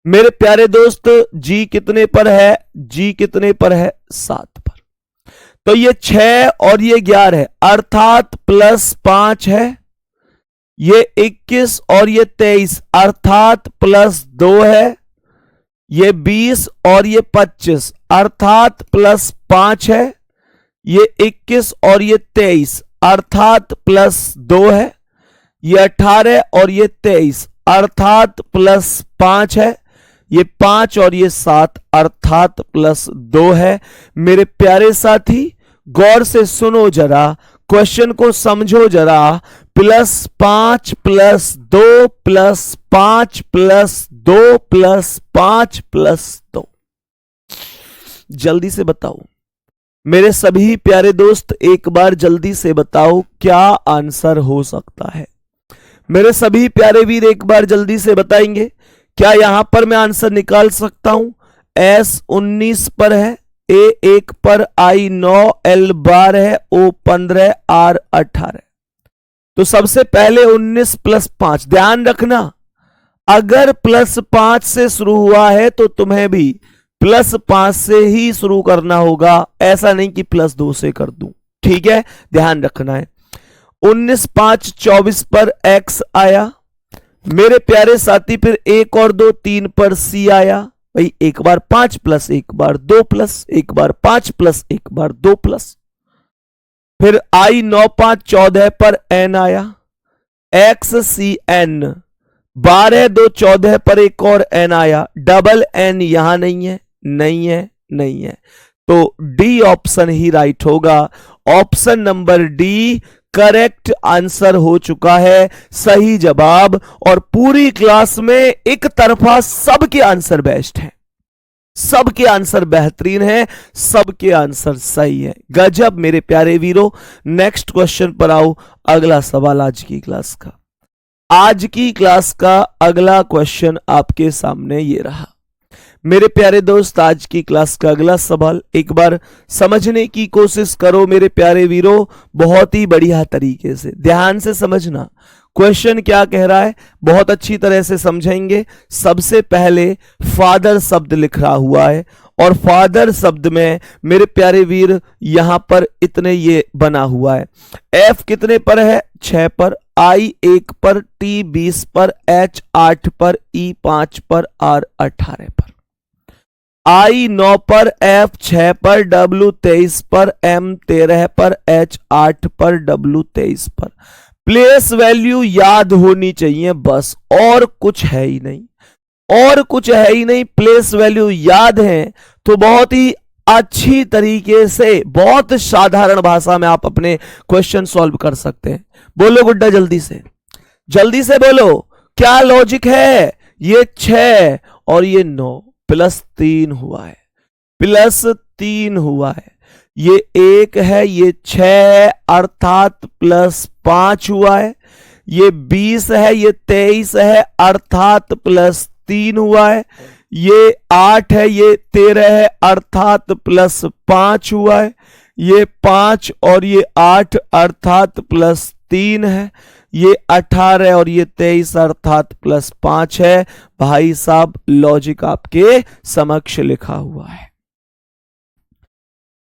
मेरे प्यारे दोस्त g कितने पर है, g कितने पर है 7 पर। तो ये 6 और ये 11 है, अर्थात +5 है, ये 21 और ये 23 अर्थात +2 है, ये 20 और ये 25 अर्थात +5 है, ये 21 और ये 23 अर्थात +2 है, ये 18 और ये 23 अर्थात +5 है, ये 5 और ये 7 अर्थात +2 है। मेरे प्यारे साथी गौर से सुनो जरा, क्वेश्चन को समझो जरा, +5 +2 +5 +2 +5 +2। जल्दी से बताओ मेरे सभी प्यारे दोस्त, एक बार जल्दी से बताओ क्या आंसर हो सकता है। मेरे सभी प्यारे वीर एक बार जल्दी से बताएंगे, क्या यहां पर मैं आंसर निकाल सकता हूं। S 19 पर है, A 1 पर, I 9, L 12 है, O 15, R 18। तो सबसे पहले 19 + 5, ध्यान रखना अगर +5 से शुरू हुआ है तो तुम्हें भी +5 से ही शुरू करना होगा, ऐसा नहीं कि +2 से कर दूं, ठीक है, ध्यान रखना है। 19 5 24 पर x आया मेरे प्यारे साथी, फिर 1 और 2 3 पर c आया, भाई एक बार 5 + एक बार 2 +, एक बार 5 + एक बार 2 +, फिर I 9 5 14 पर n आया, XCN 12 2 14 पर एक और n आया, डबल n यहां नहीं है, नहीं है, नहीं है, तो डी ऑप्शन ही राइट होगा। Option number D correct answer हो चुका है, सही जवाब। और पूरी क्लास में एक तरफा सबके आंसर बेस्ट है, सबके आंसर बेहतरीन है, सबके आंसर सही है, गजब मेरे प्यारे वीरों। नेक्स्ट क्वेश्चन पर आओ, अगला सवाल आज की क्लास का। आज की क्लास का अगला क्वेश्चन आपके सामने ये रहा। मेरे प्यारे दोस्त आज की क्लास का अगला सवाल एक बार समझने की कोशिश करो मेरे प्यारे वीरों, बहुत ही बढ़िया तरीके से ध्यान से समझना। क्वेश्चन क्या कह रहा है बहुत अच्छी तरह से समझेंगे। सबसे पहले फादर शब्द लिख रहा हुआ है और फादर शब्द में मेरे प्यारे वीर यहां पर इतने ये बना हुआ है। F कितने पर है 6 पर, I 1 पर, T 20 पर, H 8 पर, E 5 पर, R 18 पर। I 9 पर, F 6 पर, W 23 पर, M 13 पर, H 8 पर, W 23 पर। प्लेस वैल्यू याद होनी चाहिए बस, और कुछ है ही नहीं, और कुछ है ही नहीं। प्लेस वैल्यू याद है तो बहुत ही अच्छी तरीके से, बहुत साधारण भाषा में आप अपने क्वेश्चन सॉल्व कर सकते हैं। बोलो गुड्डा जल्दी से बोलो, क्या लॉजिक है। ये 6 और ये 9 +3 हुआ है, +3 हुआ है, ये 1 है, ये 6 अर्थात +5 हुआ है, ये 20 है, ये 23 है अर्थात +3 हुआ है, ये 8 है, ये 13 है अर्थात +5 हुआ है, ये 5 और ये 8 अर्थात +3 है, ये 18 और ये 23 अर्थात +5 है। भाई साहब लॉजिक आपके समक्ष लिखा हुआ है,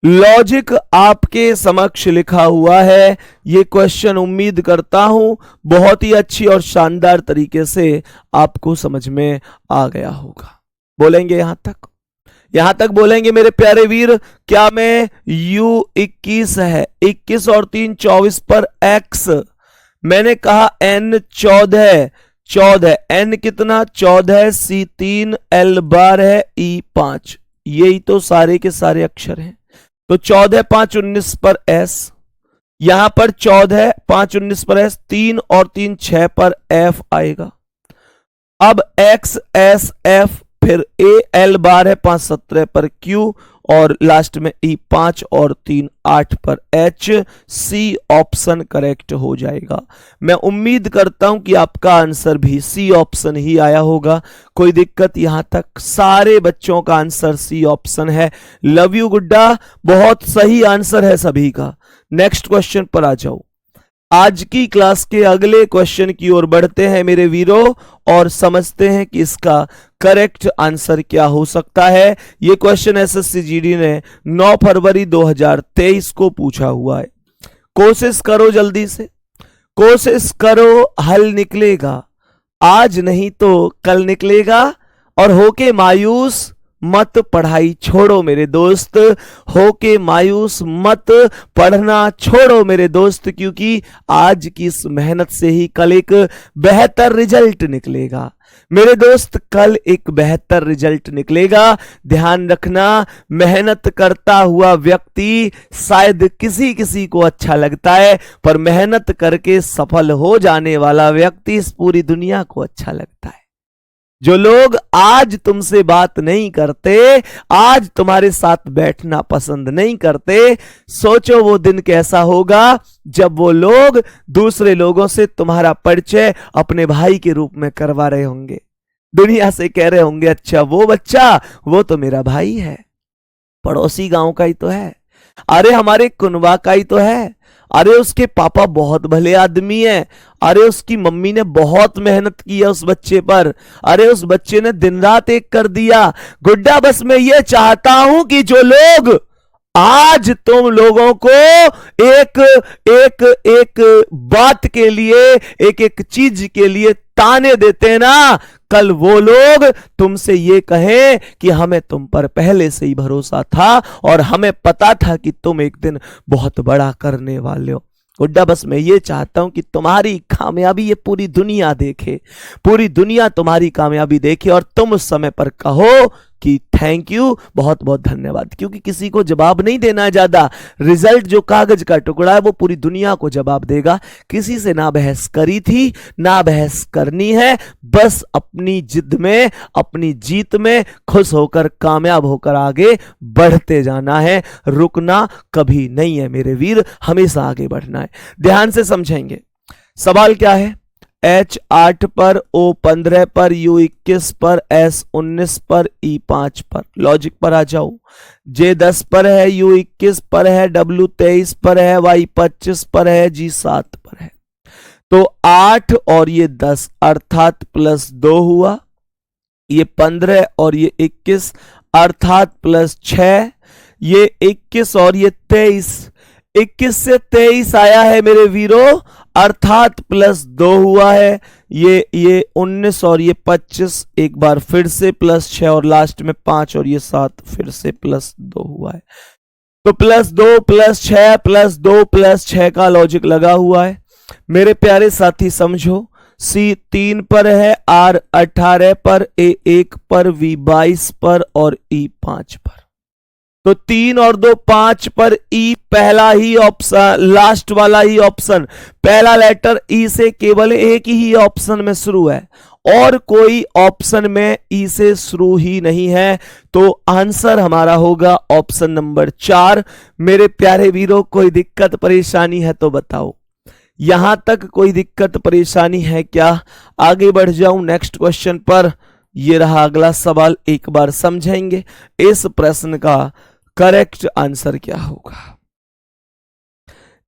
लॉजिक आपके समक्ष लिखा हुआ है। ये क्वेश्चन उम्मीद करता हूं बहुत ही अच्छी और शानदार तरीके से आपको समझ में आ गया होगा। बोलेंगे यहां तक बोलेंगे मेरे प्यारे वीर। क्या मैं U21 है, 21 और 3 24 पर x, मैंने कहा n 14 n कितना 14 C 3 L बार है E 5, यही तो सारे के सारे अक्षर हैं। तो 14 5 19 पर s, यहां पर 14 5 19 पर s, 3 और 3 6 पर f आएगा। अब x s f, फिर a l बार है 5 17 पर q, और लास्ट में E 5 और 3 8 पर H। C ऑप्शन करेक्ट हो जाएगा। मैं उम्मीद करता हूं कि आपका आंसर भी C ऑप्शन ही आया होगा। कोई दिक्कत यहां तक? सारे बच्चों का आंसर C ऑप्शन है। लव यू गुड्डा, बहुत सही आंसर है सभी का। नेक्स्ट क्वेश्चन पर आ जाओ। आज की क्लास के अगले क्वेश्चन की ओर बढ़ते हैं मेरे वीरों और समझते हैं कि इसका करेक्ट आंसर क्या हो सकता है। यह क्वेश्चन एसएससी जीडी ने 9 फरवरी 2023 को पूछा हुआ है। कोशिश करो, जल्दी से कोशिश करो, हल निकलेगा। आज नहीं तो कल निकलेगा। और होके मायूस मत, पढ़ाई छोड़ो मेरे दोस्त, होके मायूस मत, पढ़ना छोड़ो मेरे दोस्त, क्योंकि आज की इस मेहनत से ही कल एक बेहतर रिजल्ट निकलेगा मेरे दोस्त। कल एक बेहतर रिजल्ट निकलेगा। ध्यान रखना, मेहनत करता हुआ व्यक्ति शायद किसी किसी को अच्छा लगता है, पर मेहनत करके सफल हो जाने वाला व्यक्ति इस पूरी दुनिया को अच्छा लगता है। जो लोग आज तुमसे बात नहीं करते, आज तुम्हारे साथ बैठना पसंद नहीं करते, सोचो वो दिन कैसा होगा जब वो लोग दूसरे लोगों से तुम्हारा परिचय अपने भाई के रूप में करवा रहे होंगे। दुनिया से कह रहे होंगे, अच्छा वो बच्चा, वो तो मेरा भाई है, पड़ोसी गांव का ही तो है, अरे हमारे कुनबा का ही तो है, अरे उसके पापा बहुत भले आदमी हैं, अरे उसकी मम्मी ने बहुत मेहनत की है उस बच्चे पर, अरे उस बच्चे ने दिन रात एक कर दिया। गुड्डा बस मैं ये चाहता हूं कि जो लोग आज तुम लोगों को एक एक एक बात के लिए, एक एक चीज के लिए ताने देते हैं ना, कल वो लोग तुमसे ये कहें कि हमें तुम पर पहले से ही भरोसा था और हमें पता था कि तुम एक दिन बहुत बड़ा करने वाले हो। गुड्डा बस मैं ये चाहता हूं कि तुम्हारी कामयाबी ये पूरी दुनिया देखे, पूरी दुनिया तुम्हारी कामयाबी देखे और तुम उस समय पर कहो कि थैंक यू, बहुत बहुत धन्यवाद। क्योंकि किसी को जवाब नहीं देना है ज्यादा, रिजल्ट जो कागज का टुकड़ा है वो पूरी दुनिया को जवाब देगा। किसी से ना बहस करी थी, ना बहस करनी है, बस अपनी जिद में, अपनी जीत में खुश होकर, कामयाब होकर आगे बढ़ते जाना है। रुकना कभी नहीं है मेरे वीर, हमेशा आगे बढ़ना है। ध्यान से समझेंगे। सवाल क्या है? H 8 पर, O 15 पर, U 21 पर, S 19 पर, E 5 पर। लॉजिक पर आ जाओ। J 10 पर है, U 21 पर है, W 23 पर है, Y 25 पर है, G 7 पर है। तो 8 और ये 10 अर्थात +2 हुआ, ये 15 और ये 21 अर्थात +6, ये 21 और ये 23, 21 से 23 आया है मेरे वीरों, अर्थात +2 हुआ है। ये 19 और ये 25 एक बार फिर से +6 और लास्ट में 5 और ये 7 फिर से +2 हुआ है। तो +2 +6 +2 +6 का लॉजिक लगा हुआ है मेरे प्यारे साथी। समझो, C 3 पर है, R 18 पर, A 1 पर, V 22 पर और E 5 पर। तो 3 और 2 5 पर, E पहला ही ऑप्शन, लास्ट वाला ही ऑप्शन, पहला लेटर E से केवल एक ही ऑप्शन में शुरू है और कोई ऑप्शन में E से शुरू ही नहीं है। तो आंसर हमारा होगा ऑप्शन नंबर 4। मेरे प्यारे वीरों, कोई दिक्कत परेशानी है तो बताओ। यहां तक कोई दिक्कत परेशानी है क्या? आगे बढ़ जाऊं नेक्स्ट क्वेश्चन पर। यह रहा अगला सवाल, एक बार समझेंगे इस प्रश्न का करेक्ट आंसर क्या होगा।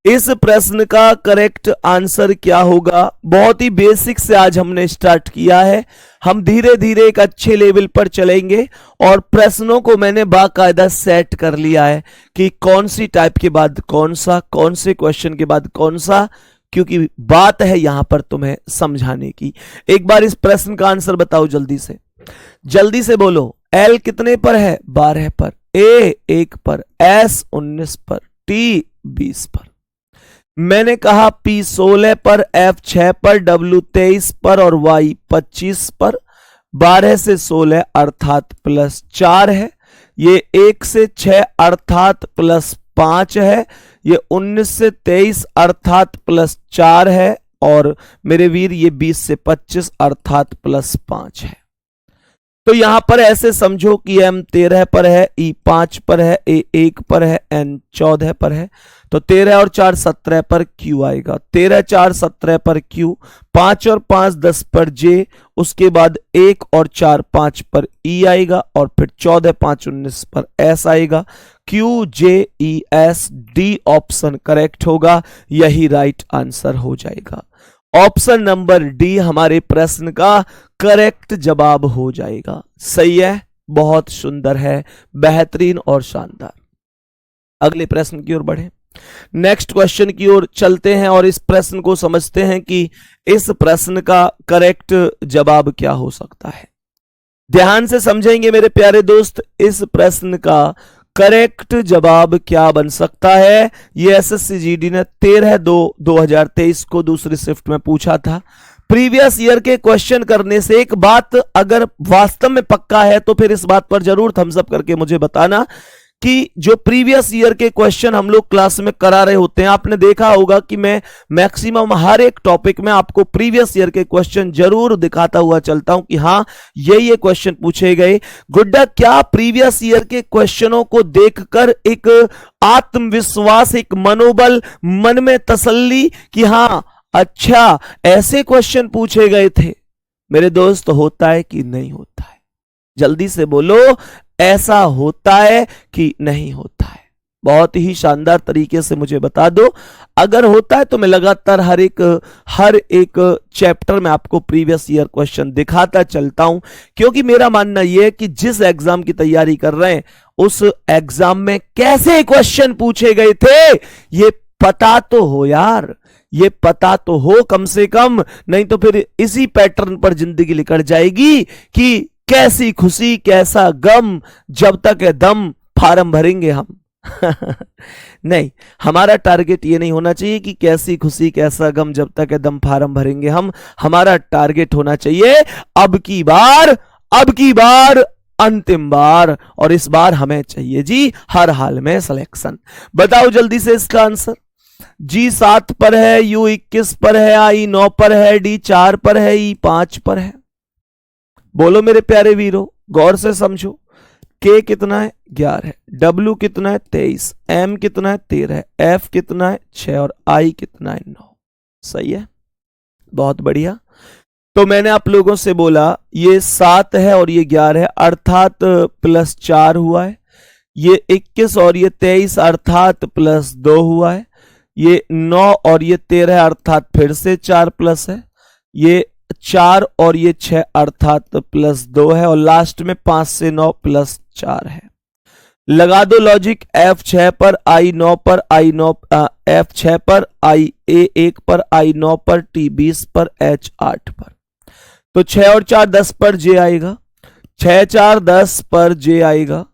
इस प्रश्न का करेक्ट आंसर क्या होगा? बहुत ही बेसिक से आज हमने स्टार्ट किया है, हम धीरे धीरे एक अच्छे लेवल पर चलेंगे और प्रश्नों को मैंने बाकायदा सेट कर लिया है कि कौन सी टाइप के बाद कौन सा, कौन से क्वेश्चन के बाद कौन सा, क्योंकि बात है यहां पर तुम्हें समझाने की। एक बार इस प्रश्न का आंसर बताओ जल्दी से बोलो। एल कितने पर है? 12 पर, ए 1 पर, एस 19 पर, टी 20 पर। मैंने कहा पी 16 पर, एफ 6 पर, डब्ल्यू 23 पर और वाई 25 पर। 12 से 16 अर्थात +4 है, ये 1 से 6 अर्थात +5 है, ये 19 से 23 अर्थात +4 है और मेरे वीर ये 20 से 25 अर्थात +5 है। तो यहां पर ऐसे समझो कि एम 13 पर है, ई 5 पर है, ए 1 पर है, एन 14 पर है। तो 13 और 4 17 पर क्यू आएगा, 13 4 17 पर क्यू, 5 और 5 10 पर जे, उसके बाद 1 और 4 5 पर ई आएगा और फिर 14 5 19 पर एस आएगा। Q J E S D option correct होगा, यही राइट आंसर हो जाएगा। ऑप्शन नंबर डी हमारे प्रश्न का करेक्ट जवाब हो जाएगा। सही है, बहुत सुंदर है, बेहतरीन और शानदार। अगले प्रश्न की ओर बढ़े, नेक्स्ट क्वेश्चन की ओर चलते हैं और इस प्रश्न को समझते हैं कि इस प्रश्न का करेक्ट जवाब क्या हो सकता है। ध्यान से समझेंगे मेरे प्यारे दोस्त, इस प्रश्न का करेक्ट जवाब क्या बन सकता है। ये एसएससी ने 13/2/2023 को दूसरी शिफ्ट में पूछा था। प्रीवियस ईयर के क्वेश्चन करने से एक बात अगर वास्तव में पक्का है तो फिर इस बात पर जरूर थम्स अप करके मुझे बताना कि जो प्रीवियस ईयर के क्वेश्चन हम लोग क्लास में करा रहे होते हैं, आपने देखा होगा कि मैं मैक्सिमम हर एक टॉपिक में आपको प्रीवियस ईयर के क्वेश्चन जरूर दिखाता हुआ चलता हूं कि हाँ ये क्वेश्चन पूछे गए। गुड्डा, क्या प्रीवियस ईयर के क्वेश्चनों को देखकर एक आत्मविश्वास, एक मनोबल, मन में तसल्ली कि हाँ अच्छा ऐसे क्वेश्चन पूछे गए थे? मेरे दोस्त, होता है कि नहीं होता है? जल्दी से बोलो, ऐसा होता है कि नहीं होता है? बहुत ही शानदार तरीके से मुझे बता दो। अगर होता है तो मैं लगातार हर एक चैप्टर में आपको प्रीवियस ईयर क्वेश्चन दिखाता चलता हूं, क्योंकि मेरा मानना यह है कि जिस एग्जाम की तैयारी कर रहे हैं उस एग्जाम में कैसे क्वेश्चन पूछे गए थे ये पता तो हो यार, ये पता तो हो कम से कम, नहीं तो फिर इसी पैटर्न पर जिंदगी निकल जाएगी कि कैसी खुशी कैसा गम, जब तक है दम फार्म भरेंगे हम। नहीं, हमारा टारगेट ये नहीं होना चाहिए कि कैसी खुशी कैसा गम, जब तक है दम फार्म भरेंगे हम। हमारा टारगेट होना चाहिए अब की बार अंतिम बार, और इस बार हमें चाहिए जी हर हाल में सिलेक्शन। बताओ जल्दी से इसका आंसर। जी 7 पर है, यू 21 पर है, आई 9 पर है, डी 4 पर है, ई 5 पर है। बोलो मेरे प्यारे वीरों, गौर से समझो। के कितना है? 11 है, डब्ल्यू कितना है? 23, एम कितना है? 13, एफ कितना है? 6 और आई कितना है? 9। सही है, बहुत बढ़िया। तो मैंने आप लोगों से बोला ये 7 है और ये 11 है अर्थात +4 हुआ है, ये 21 और ये 23 अर्थात +2 हुआ है, ये 9 और ये 13 अर्थात फिर से 4 प्लस है, ये 4 और ये 6 अर्थात +2 है और लास्ट में 5 से 9 +4 है। लगा दो लॉजिक, F 6 पर, I 9 पर, F 6 पर, I A 1 पर, I 9 पर, T 20 पर, H 8 पर। तो 6 और 4 10 पर J आएगा, 6 4 10 पर J आएगा,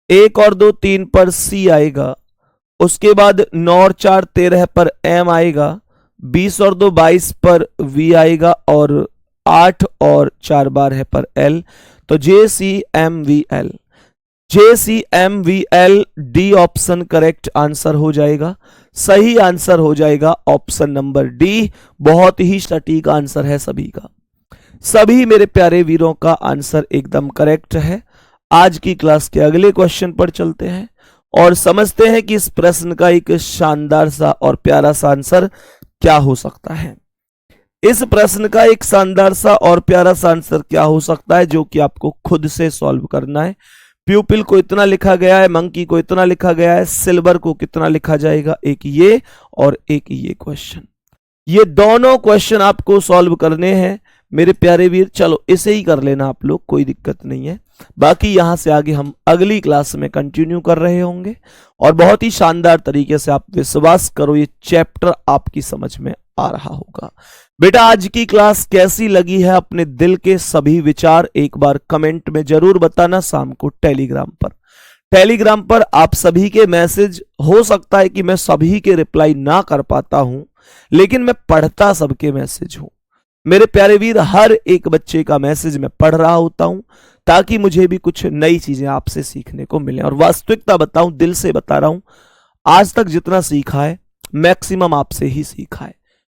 1 और 2 3 पर C आएगा, उसके बाद 9 और 4 13 पर M आएगा, 20 और 2 22 पर V आएगा और 8 और 4 12 पर L। तो JCMVL, JCMVL D option correct answer हो जाएगा। सही आंसर हो जाएगा ऑप्शन नंबर डी। बहुत ही सटीक आंसर है सभी का, सभी मेरे प्यारे वीरों का आंसर एकदम करेक्ट है। आज की क्लास के अगले क्वेश्चन पर चलते हैं और समझते हैं कि इस प्रश्न का एक शानदार सा और प्यारा सा आंसर क्या हो सकता है। इस प्रश्न का एक शानदार सा और प्यारा सा आंसर क्या हो सकता है, जो कि आपको खुद से सॉल्व करना है। प्यूपिल को इतना लिखा गया है, मंकी को इतना लिखा गया है, सिल्वर को कितना लिखा जाएगा, एक ये और एक ये क्वेश्चन। ये दोनों क्वेश्चन आपको सॉल्व करने हैं मेरे प्यारे वीर। चलो इसे ही कर लेना आप लोग, कोई दिक्कत नहीं है। बाकी यहां से आगे हम अगली क्लास में कंटिन्यू कर रहे होंगे और बहुत ही शानदार तरीके से, आप विश्वास करो, ये चैप्टर आपकी समझ में आ रहा होगा। बेटा आज की क्लास कैसी लगी है, अपने दिल के सभी विचार एक बार कमेंट में जरूर बताना। शाम को टेलीग्राम पर आप सभी के मैसेज, हो सकता है कि मैं सभी के रिप्लाई ना कर पाता हूं, लेकिन मैं पढ़ता सबके मैसेज हूं मेरे प्यारे वीर। हर एक बच्चे का मैसेज मैं पढ़ रहा होता हूं ताकि मुझे भी कुछ नई चीजें आपसे सीखने को मिले। और वास्तविकता बताऊं, दिल से बता रहा हूं, आज तक जितना सीखा है मैक्सिमम आपसे ही सीखा है,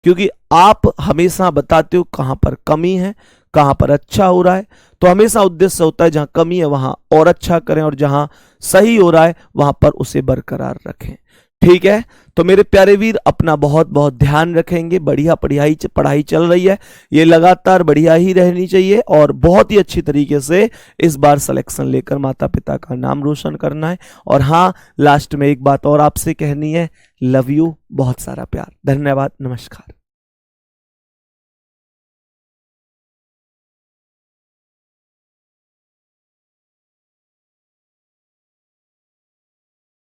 क्योंकि आप हमेशा बताते हो कहां पर कमी है, कहां पर अच्छा हो रहा है। तो हमेशा उद्देश्य होता है जहां कमी है वहां और अच्छा करें, और जहां सही हो रहा है वहां पर उसे बरकरार रखें। ठीक है, तो मेरे प्यारे वीर अपना बहुत बहुत ध्यान रखेंगे। बढ़िया पढ़ाई चल रही है, ये लगातार बढ़िया ही रहनी चाहिए और बहुत ही अच्छी तरीके से इस बार सिलेक्शन लेकर माता पिता का नाम रोशन करना है। और हाँ, लास्ट में एक बात और आपसे कहनी है, लव यू, बहुत सारा प्यार, धन्यवाद, नमस्कार।